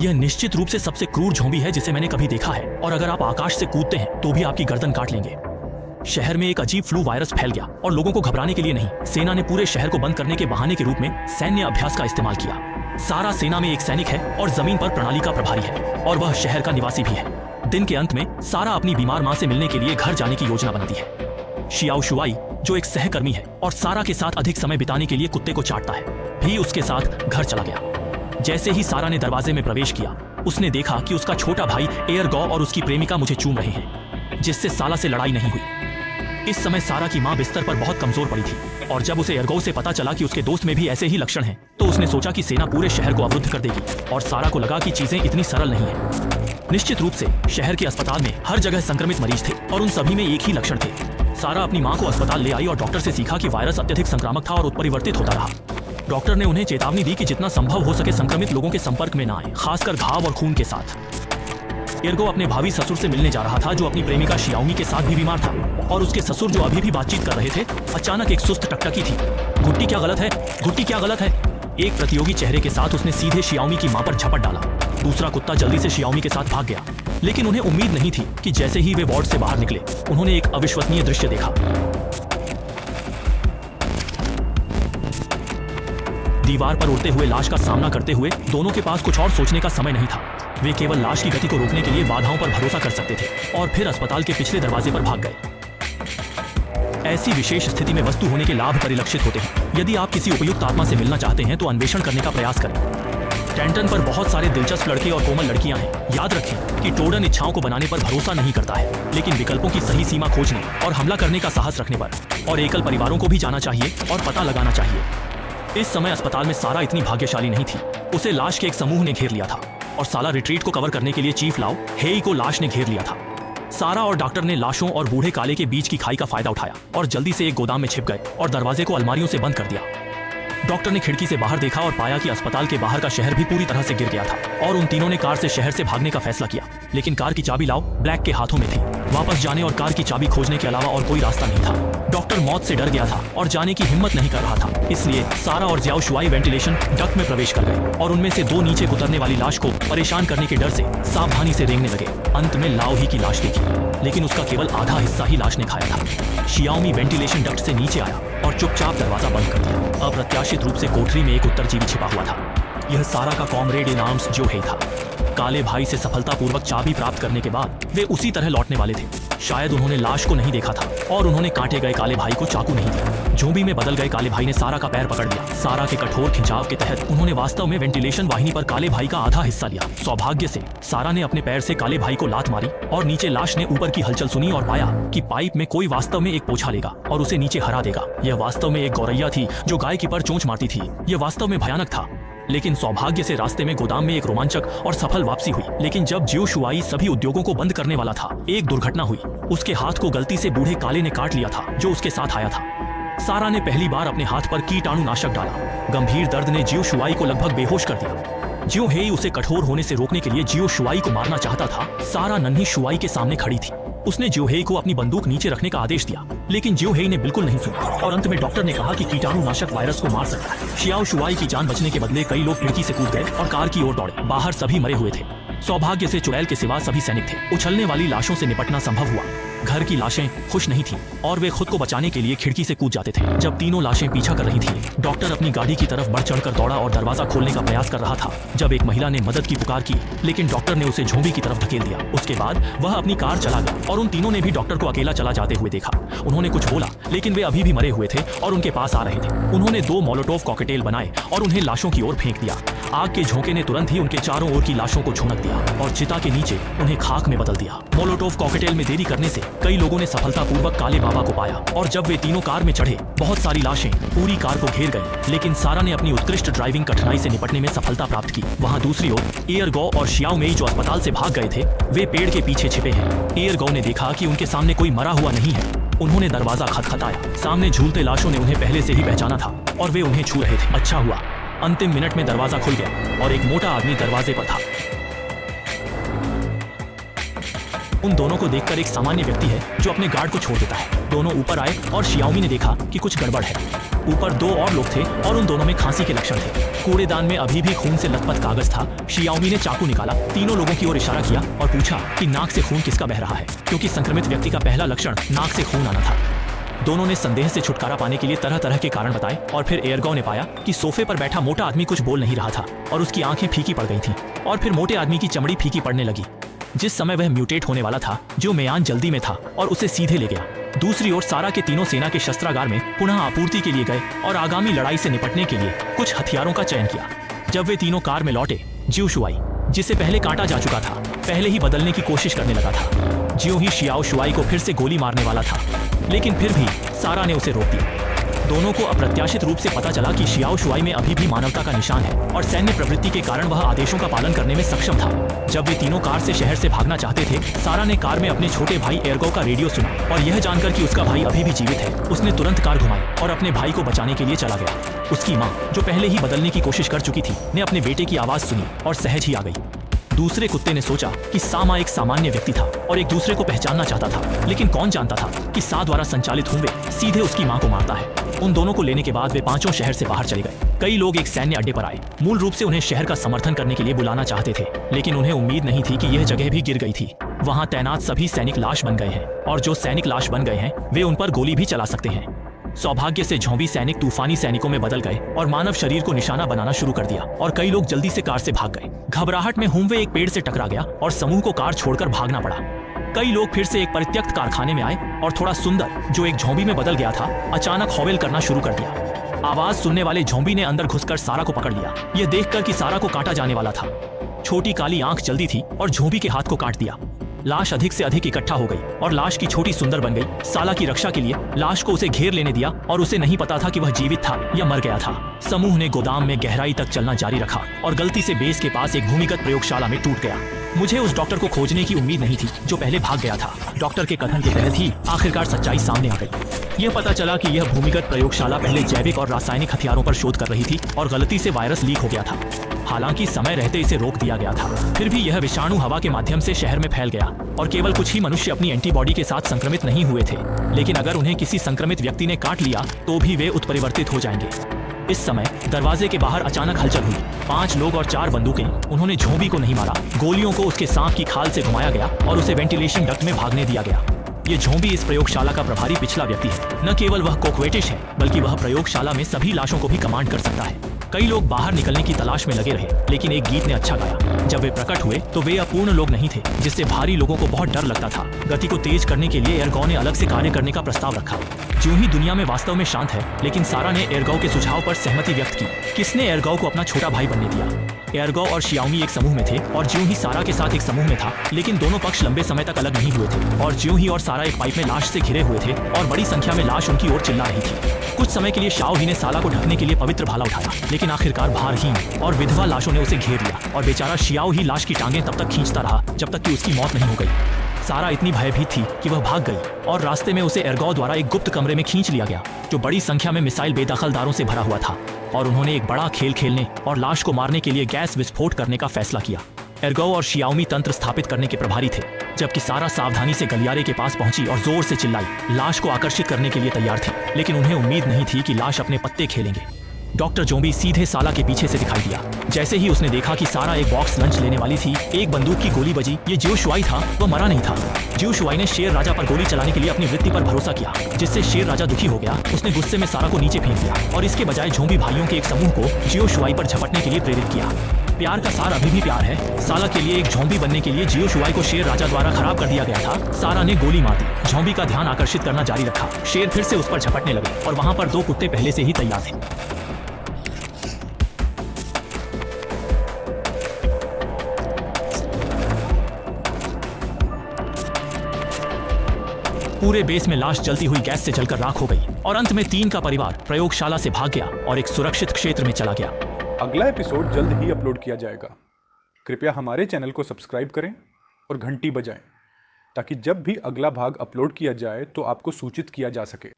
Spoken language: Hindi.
यह निश्चित रूप से सबसे क्रूर ज़ॉम्बी है जिसे मैंने कभी देखा है, और अगर आप आकाश से कूदते हैं तो भी आपकी गर्दन काट लेंगे। शहर में एक अजीब फ्लू वायरस फैल गया और लोगों को घबराने के लिए नहीं, सेना ने पूरे शहर को बंद करने के बहाने के रूप में सैन्य अभ्यास का इस्तेमाल किया। सारा सेना में एक सैनिक है और जमीन पर प्रणाली का प्रभारी है, और वह शहर का निवासी भी है। दिन के अंत में सारा अपनी बीमार माँ से मिलने के लिए घर जाने की योजना बनाती है। शियाओ शुआई, जो एक सहकर्मी है और सारा के साथ अधिक समय बिताने के लिए कुत्ते को चाटता है, भी उसके साथ घर चला गया। जैसे ही सारा ने दरवाजे में प्रवेश किया, उसने देखा कि उसका छोटा भाई एयरगो और उसकी प्रेमिका मुझे चूम रहे हैं, जिससे साला से लड़ाई नहीं हुई। इस समय सारा की माँ बिस्तर पर बहुत कमजोर पड़ी थी, और जब उसे एयरगो से पता चला कि उसके दोस्त में भी ऐसे ही लक्षण हैं, तो उसने सोचा कि सेना पूरे शहर को अवरुद्ध कर देगी, और सारा को लगा कि चीजें इतनी सरल नहीं है। निश्चित रूप से शहर के अस्पताल में हर जगह संक्रमित मरीज थे और उन सभी में एक ही लक्षण थे। सारा अपनी माँ को अस्पताल ले आई और डॉक्टर से सीखा कि वायरस अत्यधिक संक्रामक था और उत्परिवर्तित होता रहा। डॉक्टर ने उन्हें चेतावनी दी कि जितना संभव हो सके संक्रमित लोगों के संपर्क में न आए, खासकर घाव और खून के साथ। एयरगो अपने भावी ससुर से मिलने जा रहा था, जो अपनी प्रेमिका शियाओमी के साथ भी बीमार था, और उसके ससुर जो अभी भी बातचीत कर रहे थे, अचानक एक सुस्त टकटकी थी। घुट्टी क्या गलत है, घुट्टी क्या गलत है। एक प्रतियोगी चेहरे के साथ उसने सीधे शियाओमी की मां पर झपट डाला। दूसरा कुत्ता जल्दी से शियाओमी के साथ भाग गया, लेकिन उन्हें उम्मीद नहीं थी कि जैसे ही वे वार्ड से बाहर निकले, उन्होंने एक अविश्वसनीय दृश्य देखा। दीवार पर उड़ते हुए लाश का सामना करते हुए दोनों के पास कुछ और सोचने का समय नहीं था। वे केवल लाश की गति को रोकने के लिए बाधाओं पर भरोसा कर सकते थे, और फिर अस्पताल के पिछले दरवाजे पर भाग गए। ऐसी विशेष स्थिति में वस्तु होने के लाभ परिलक्षित होते हैं। यदि आप किसी उपयुक्त आत्मा से मिलना चाहते हैं तो अन्वेषण करने का प्रयास करें। टेंटन पर बहुत सारे दिलचस्प लड़के और कोमल लड़कियां हैं। याद रखें कि टोडन इच्छाओं को बनाने पर भरोसा नहीं करता है, लेकिन विकल्पों की सही सीमा खोजने और हमला करने का साहस रखने पर। और एकल परिवारों को भी जाना चाहिए और पता लगाना चाहिए। इस समय अस्पताल में सारा इतनी भाग्यशाली नहीं थी। उसे लाश के एक समूह ने घेर लिया था, और साला रिट्रीट को कवर करने के लिए चीफ लाओ हेई को लाश ने घेर लिया था। सारा और डॉक्टर ने लाशों और बूढ़े काले के बीच की खाई का फायदा उठाया और जल्दी से एक गोदाम में छिप गए और दरवाजे को अलमारियों से बंद कर दिया। डॉक्टर ने खिड़की से बाहर देखा और पाया कि अस्पताल के बाहर का शहर भी पूरी तरह से गिर गया था, और उन तीनों ने कार से शहर से भागने का फैसला किया। लेकिन कार की चाबी लाओ ब्लैक के हाथों में थी। वापस जाने और कार की चाबी खोजने के अलावा और कोई रास्ता नहीं था। डॉक्टर मौत से डर गया था और जाने की हिम्मत नहीं कर रहा था, इसलिए सारा और जियाओ शुआई वेंटिलेशन डक्ट में प्रवेश कर गए और उनमें से दो नीचे उतरने वाली लाश को परेशान करने के डर से सावधानी से रेंगने लगे। अंत में लाओ ही की लाश देखी, लेकिन उसका केवल आधा हिस्सा ही लाश ने खाया था। शियाओमी वेंटिलेशन डक्ट से नीचे आया और चुपचाप दरवाजा बंद कर दिया। अप्रत्याशित रूप से कोठरी में एक उत्तरजीवी छिपा हुआ था। यह सारा का कॉमरेड इन आर्म्स जो है था। काले भाई से सफलतापूर्वक चाबी प्राप्त करने के बाद वे उसी तरह लौटने वाले थे। शायद उन्होंने लाश को नहीं देखा था और उन्होंने काटे गए काले भाई को चाकू नहीं दिया। ज़ॉम्बी में बदल गए काले भाई ने सारा का पैर पकड़ लिया। सारा के कठोर खिंचाव के तहत उन्होंने वास्तव में वेंटिलेशन वाहिनी पर काले भाई का आधा हिस्सा लिया। सौभाग्य से सारा ने अपने पैर से काले भाई को लात मारी और नीचे लाश ने ऊपर की हलचल सुनी और पाया कि पाइप में कोई वास्तव में एक पोछा लेगा और उसे नीचे हरा देगा। यह वास्तव में एक गौरैया थी जो गाय की पर चोंच मारती थी। यह वास्तव में भयानक था, लेकिन सौभाग्य से रास्ते में गोदाम में एक रोमांचक और सफल वापसी हुई। लेकिन जब जियो शुआई सभी उद्योगों को बंद करने वाला था, एक दुर्घटना हुई। उसके हाथ को गलती से बूढ़े काले ने काट लिया था जो उसके साथ आया था। सारा ने पहली बार अपने हाथ पर कीटाणुनाशक डाला। गंभीर दर्द ने जियो शुआई को लगभग बेहोश कर दिया। जियो हेई उसे कठोर होने से रोकने के लिए जियो शुआई को मारना चाहता था। सारा नन्ही शुआई के सामने खड़ी थी। उसने जियो हेई को अपनी बंदूक नीचे रखने का आदेश दिया, लेकिन जियो हेई ने बिल्कुल नहीं सुना और अंत में डॉक्टर ने कहा कि कीटाणुनाशक वायरस को मार सकता है। शियाओ शुआई की जान बचने के बदले कई लोग खिड़की से कूद गए और कार की ओर दौड़े। बाहर सभी मरे हुए थे। सौभाग्य से चुड़ैल के सिवा सभी सैनिक थे। उछलने वाली लाशों से निपटना संभव हुआ। घर की लाशें खुश नहीं थीं और वे खुद को बचाने के लिए खिड़की से कूद जाते थे। जब तीनों लाशें पीछा कर रही थीं, डॉक्टर अपनी गाड़ी की तरफ बढ़ चढ़कर दौड़ा और दरवाजा खोलने का प्रयास कर रहा था जब एक महिला ने मदद की पुकार की, लेकिन डॉक्टर ने उसे ज़ॉम्बी की तरफ धकेल दिया। उसके बाद वह अपनी कार चला गया और उन तीनों ने भी डॉक्टर को अकेला चला जाते हुए देखा। उन्होंने कुछ बोला, लेकिन वे अभी भी मरे हुए थे और उनके पास आ रहे थे। उन्होंने 2 मोलोटोव कॉकटेल बनाए और उन्हें लाशों की ओर फेंक दिया। आग के झोंके ने तुरंत ही उनके चारों ओर की लाशों को झोंक दिया और चिता के नीचे उन्हें खाक में बदल दिया। मोलोटोव कॉकटेल में देरी करने से कई लोगों ने सफलतापूर्वक काले बाबा को पाया, और जब वे तीनों कार में चढ़े, बहुत सारी लाशें पूरी कार को घेर गईं। लेकिन सारा ने अपनी उत्कृष्ट ड्राइविंग कठिनाई से निपटने में सफलता प्राप्त की। वहां दूसरी ओर एयरगो और शियाओ मेई जो अस्पताल से भाग गए थे, वे पेड़ के पीछे छिपे हैं। एयरगो ने देखा कि उनके सामने कोई मरा हुआ नहीं है। उन्होंने दरवाजा खटखटाया। सामने झूलते लाशों ने उन्हें पहले से ही पहचाना था और वे उन्हें छू रहे थे। अच्छा हुआ, अंतिम मिनट में दरवाजा खुल गया और एक मोटा आदमी दरवाजे पर था। उन दोनों को देखकर एक सामान्य व्यक्ति है जो अपने गार्ड को छोड़ देता है। दोनों ऊपर आए और शियाओमी ने देखा कि कुछ गड़बड़ है। ऊपर 2 और लोग थे और उन दोनों में खांसी के लक्षण थे। कूड़ेदान में अभी भी खून से लथपथ कागज था। शियाओमी ने चाकू निकाला, तीनों लोगों की ओर इशारा किया और पूछा कि नाक से खून किसका बह रहा है, क्योंकि संक्रमित व्यक्ति का पहला लक्षण नाक से खून आना था। दोनों ने संदेह से छुटकारा पाने के लिए तरह तरह के कारण बताए और फिर एयरगो ने पाया कि सोफे पर बैठा मोटा आदमी कुछ बोल नहीं रहा था और उसकी आंखें फीकी पड़ गई थीं और फिर मोटे आदमी की चमड़ी फीकी पड़ने लगी। जिस समय वह म्यूटेट होने वाला था, जो मेयान जल्दी में था और उसे सीधे ले गया। दूसरी ओर सारा के तीनों सेना के शस्त्रागार में पुनः आपूर्ति के लिए गए और आगामी लड़ाई से निपटने के लिए कुछ हथियारों का चयन किया। जब वे तीनों कार में लौटे, जियो शुआई, जिसे पहले काटा जा चुका था, पहले ही बदलने की कोशिश करने लगा था। जियो ही शियाओ शुआई को फिर से गोली मारने वाला था, लेकिन फिर भी सारा ने उसे रोक दिया। दोनों को अप्रत्याशित रूप से पता चला कि शियाओ शुआई में अभी भी मानवता का निशान है और सैन्य प्रवृत्ति के कारण वह आदेशों का पालन करने में सक्षम था। जब वे तीनों कार से शहर से भागना चाहते थे, सारा ने कार में अपने छोटे भाई एयरगो का रेडियो सुना और यह जानकर कि उसका भाई अभी भी जीवित है, उसने तुरंत कार घुमाई और अपने भाई को बचाने के लिए चला गया। उसकी माँ, जो पहले ही बदलने की कोशिश कर चुकी थी, ने अपने बेटे की आवाज सुनी और सहज ही आ गई। दूसरे कुत्ते ने सोचा कि सामा एक सामान्य व्यक्ति था और एक दूसरे को पहचानना चाहता था, लेकिन कौन जानता था कि सा द्वारा संचालित हुए सीधे उसकी मां को मारता है। उन दोनों को लेने के बाद वे पांचों शहर से बाहर चले गए। कई लोग एक सैन्य अड्डे पर आए, मूल रूप से उन्हें शहर का समर्थन करने के लिए बुलाना चाहते थे, लेकिन उन्हें उम्मीद नहीं थी कि यह जगह भी गिर गई थी। वहां तैनात सभी सैनिक लाश बन गए हैं और जो सैनिक लाश बन गए हैं वे उन पर गोली भी चला सकते हैं। सौभाग्य से झोंबी सैनिक तूफानी सैनिकों में बदल गए और मानव शरीर को निशाना बनाना शुरू कर दिया और कई लोग जल्दी से कार से भाग गए। घबराहट में हुम्वे एक पेड़ से टकरा गया और समूह को कार छोड़कर भागना पड़ा। कई लोग फिर से एक परित्यक्त कारखाने में आए और थोड़ा सुंदर, जो एक झोंबी में बदल गया था, अचानक हौवेल करना शुरू कर दिया। आवाज सुनने वाले झोंबी ने अंदर घुसकर सारा को पकड़ लिया, यह देखकर कि सारा को काटा जाने वाला था। छोटी काली आंख जल्दी थी और झोंबी के हाथ को काट दिया। लाश अधिक से अधिक इकट्ठा हो गई और लाश की छोटी सुंदर बन गई। साला की रक्षा के लिए लाश को उसे घेर लेने दिया और उसे नहीं पता था कि वह जीवित था या मर गया था। समूह ने गोदाम में गहराई तक चलना जारी रखा और गलती से बेस के पास एक भूमिगत प्रयोगशाला में टूट गया। मुझे उस डॉक्टर को खोजने की उम्मीद नहीं थी जो पहले भाग गया था। डॉक्टर के कथन के तहत ही आखिरकार सच्चाई सामने आ गई। यह पता चला कि यह भूमिगत प्रयोगशाला पहले जैविक और रासायनिक हथियारों पर शोध कर रही थी और गलती से वायरस लीक हो गया था। हालांकि समय रहते इसे रोक दिया गया था, फिर भी यह विषाणु हवा के माध्यम से शहर में फैल गया और केवल कुछ ही मनुष्य अपनी एंटीबॉडी के साथ संक्रमित नहीं हुए थे। लेकिन अगर उन्हें किसी संक्रमित व्यक्ति ने काट लिया तो भी वे उत्परिवर्तित हो जाएंगे। इस समय दरवाजे के बाहर अचानक हलचल हुई। 5 लोग और 4 बंदूकें। उन्होंने झोंबी को नहीं मारा, गोलियों को उसके सांप की खाल से घुमाया गया और उसे वेंटिलेशन डक्ट में भागने दिया गया। ये झोंबी इस प्रयोगशाला का प्रभारी पिछला व्यक्ति है। न केवल वह कोक्वेटिश है, बल्कि वह प्रयोगशाला में सभी लाशों को भी कमांड कर सकता है। कई लोग बाहर निकलने की तलाश में लगे रहे, लेकिन एक गीत ने अच्छा गाया। जब वे प्रकट हुए तो वे अपूर्ण लोग नहीं थे, जिससे भारी लोगों को बहुत डर लगता था। गति को तेज करने के लिए एयरगो ने अलग से कार्य करने का प्रस्ताव रखा। ज्यों ही दुनिया में वास्तव में शांत है, लेकिन सारा ने एयरगो के सुझाव पर सहमति व्यक्त की। किसने एयरगो को अपना छोटा भाई बनने दिया? एयरगो और शियाओमी एक समूह में थे और ज्यों ही सारा के साथ एक समूह में था, लेकिन दोनों पक्ष लंबे समय तक अलग नहीं हुए थे और ज्यों ही और सारा एक पाइप में लाश से घिरे हुए थे और बड़ी संख्या में लाश उनकी ओर चिल्ला रही थी। कुछ समय के लिए शाओ ही ने साला को ढकने के लिए पवित्र भाला उठाया, लेकिन आखिरकार भारहीन और विधवा लाशों ने उसे घेर लिया और बेचारा शियाओ ही लाश की टांगें तब तक खींचता रहा जब तक कि उसकी मौत नहीं हो गई। सारा इतनी भयभीत थी कि वह भाग गई और रास्ते में उसे एयरगो द्वारा एक गुप्त कमरे में खींच लिया गया, जो बड़ी संख्या में मिसाइल बेदखलदारों से भरा हुआ था, और उन्होंने एक बड़ा खेल खेलने और लाश को मारने के लिए गैस विस्फोट करने का फैसला किया। एयरगो और शियाओमी तंत्र स्थापित करने के प्रभारी थे, जबकि सारा सावधानी से गलियारे के पास पहुंची और जोर से चिल्लाई। लाश को आकर्षित करने के लिए तैयार थी, लेकिन उन्हें उम्मीद नहीं थी कि लाश अपने पत्ते खेलेंगे। डॉक्टर जोंबी सीधे साला के पीछे से दिखाई दिया। जैसे ही उसने देखा कि सारा एक बॉक्स लंच लेने वाली थी, एक बंदूक की गोली बजी। ये जियो शुआई था, वह मरा नहीं था। जियो शुआई ने शेर राजा पर गोली चलाने के लिए अपनी वृत्ति पर भरोसा किया, जिससे शेर राजा दुखी हो गया। उसने गुस्से में सारा को नीचे फेंक दिया और इसके बजाय झोंबी भाइयों के एक समूह को जियो शुआई पर झपटने के लिए प्रेरित किया। प्यार का सार अभी भी प्यार है। साला के लिए एक झोंबी बनने के लिए जियो शुआई को शेर राजा द्वारा खराब कर दिया गया था। सारा ने गोली मार दी। झोंबी का ध्यान आकर्षित करना जारी रखा। शेर फिर से उस पर झपटने लगे और वहां पर 2 कुत्ते पहले से ही तैयार थे। पूरे बेस में लाश जलती हुई गैस से जलकर राख हो गई और अंत में 3 का परिवार प्रयोगशाला से भाग गया और एक सुरक्षित क्षेत्र में चला गया। अगला एपिसोड जल्द ही अपलोड किया जाएगा। कृपया हमारे चैनल को सब्सक्राइब करें और घंटी बजाएं, ताकि जब भी अगला भाग अपलोड किया जाए तो आपको सूचित किया जा सके।